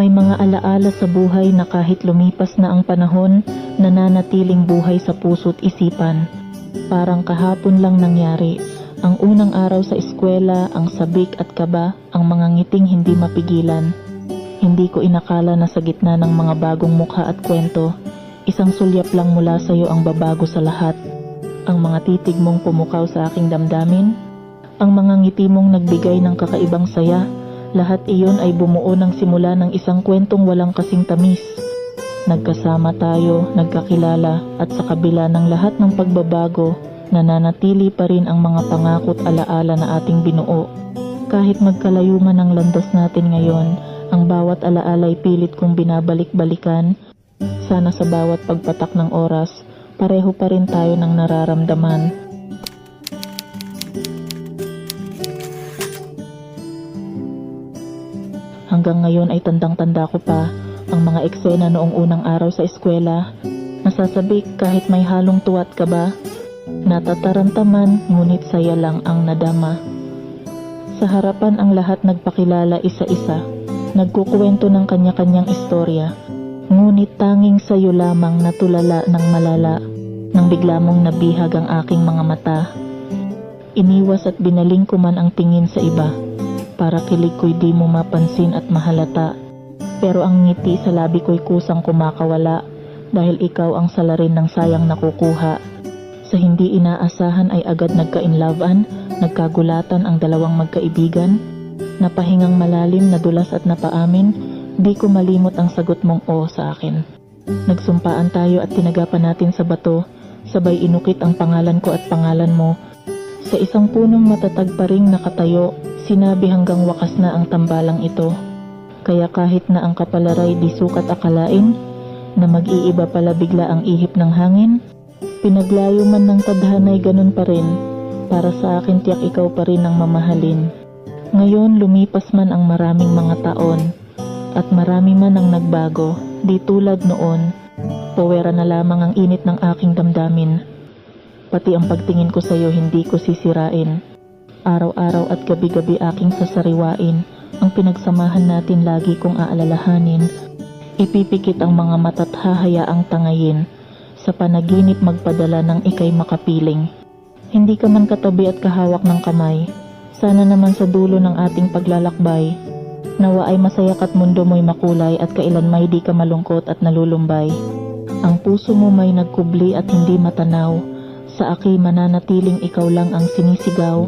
May mga alaala sa buhay na kahit lumipas na ang panahon, nananatiling buhay sa puso't isipan. Parang kahapon lang nangyari, ang unang araw sa eskwela, ang sabik at kaba, ang mga ngiting hindi mapigilan. Hindi ko inakala na sa gitna ng mga bagong mukha at kwento, isang sulyap lang mula sa iyo ang babago sa lahat. Ang mga titig mong pumukaw sa aking damdamin, ang mga ngiti mong nagbigay ng kakaibang saya, lahat iyon ay bumuo ng simula ng isang kwentong walang kasing tamis. Nagkasama tayo, nagkakilala, at sa kabila ng lahat ng pagbabago, nananatili pa rin ang mga pangako't alaala na ating binuo. Kahit magkalayo man ang landas natin ngayon, ang bawat alaala ay pilit kong binabalik-balikan. Sana sa bawat pagpatak ng oras, pareho pa rin tayo ng nararamdaman. Hanggang ngayon ay tandang-tanda ko pa ang mga eksena noong unang araw sa eskwela. Nasasabik kahit may halong tuwa at kaba. Natatarantaman ngunit saya lang ang nadama. Sa harapan ang lahat nagpakilala isa-isa. Nagkukwento ng kanya-kanyang istorya. Ngunit tanging sayo lamang natulala ng malala nang bigla mong nabihag ang aking mga mata. Iniwas at binaling ko man ang tingin sa iba. Para kilig ko'y di mo mapansin at mahalata. Pero ang ngiti sa labi ko'y kusang kumakawala dahil ikaw ang salarin ng sayang nakukuha. Sa hindi inaasahan ay agad nagka-inlovean, nagkagulatan ang dalawang magkaibigan. Napahingang malalim, nadulas at napaamin, di ko malimot ang sagot mong o sa akin. Nagsumpaan tayo at tinagapan natin sa bato, sabay inukit ang pangalan ko at pangalan mo. Sa isang punong matatag pa ring nakatayo, sinabi hanggang wakas na ang tambalang ito. Kaya kahit na ang kapalaray di sukat akalain, na mag-iiba pala bigla ang ihip ng hangin, pinaglayo man ng tadhana'y ganun pa rin, para sa akin tiyak ikaw pa rin ang mamahalin. Ngayon lumipas man ang maraming mga taon, at marami man ang nagbago, di tulad noon, pawera na lamang ang init ng aking damdamin. Pati ang pagtingin ko sa'yo hindi ko sisirain. Araw-araw at gabi-gabi aking sasariwain, ang pinagsamahan natin lagi kong aalalahanin. Ipipikit ang mga mata't hahayaang tangayin, sa panaginip magpadala ng ika'y makapiling. Hindi ka man katabi at kahawak ng kamay, sana naman sa dulo ng ating paglalakbay, nawa ay masaya ka't mundo mo'y makulay at kailanmay di ka malungkot at nalulumbay. Ang puso mo may nagkubli at hindi matanaw, sa aki mananatiling ikaw lang ang sinisigaw.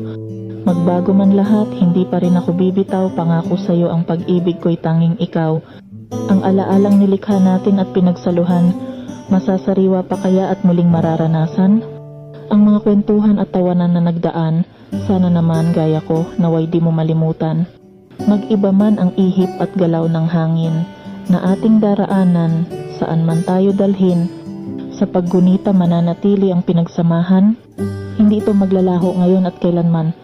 Magbago man lahat, hindi pa rin ako bibitaw, pangako sa'yo ang pag-ibig ko'y tanging ikaw. Ang alaalang nilikha natin at pinagsaluhan, masasariwa pa kaya at muling mararanasan? Ang mga kwentuhan at tawanan na nagdaan, sana naman gaya ko, naway di mo malimutan. Mag-iba man ang ihip at galaw ng hangin, na ating daraanan, saan man tayo dalhin. Sa paggunita mananatili ang pinagsamahan, hindi ito maglalaho ngayon at kailanman.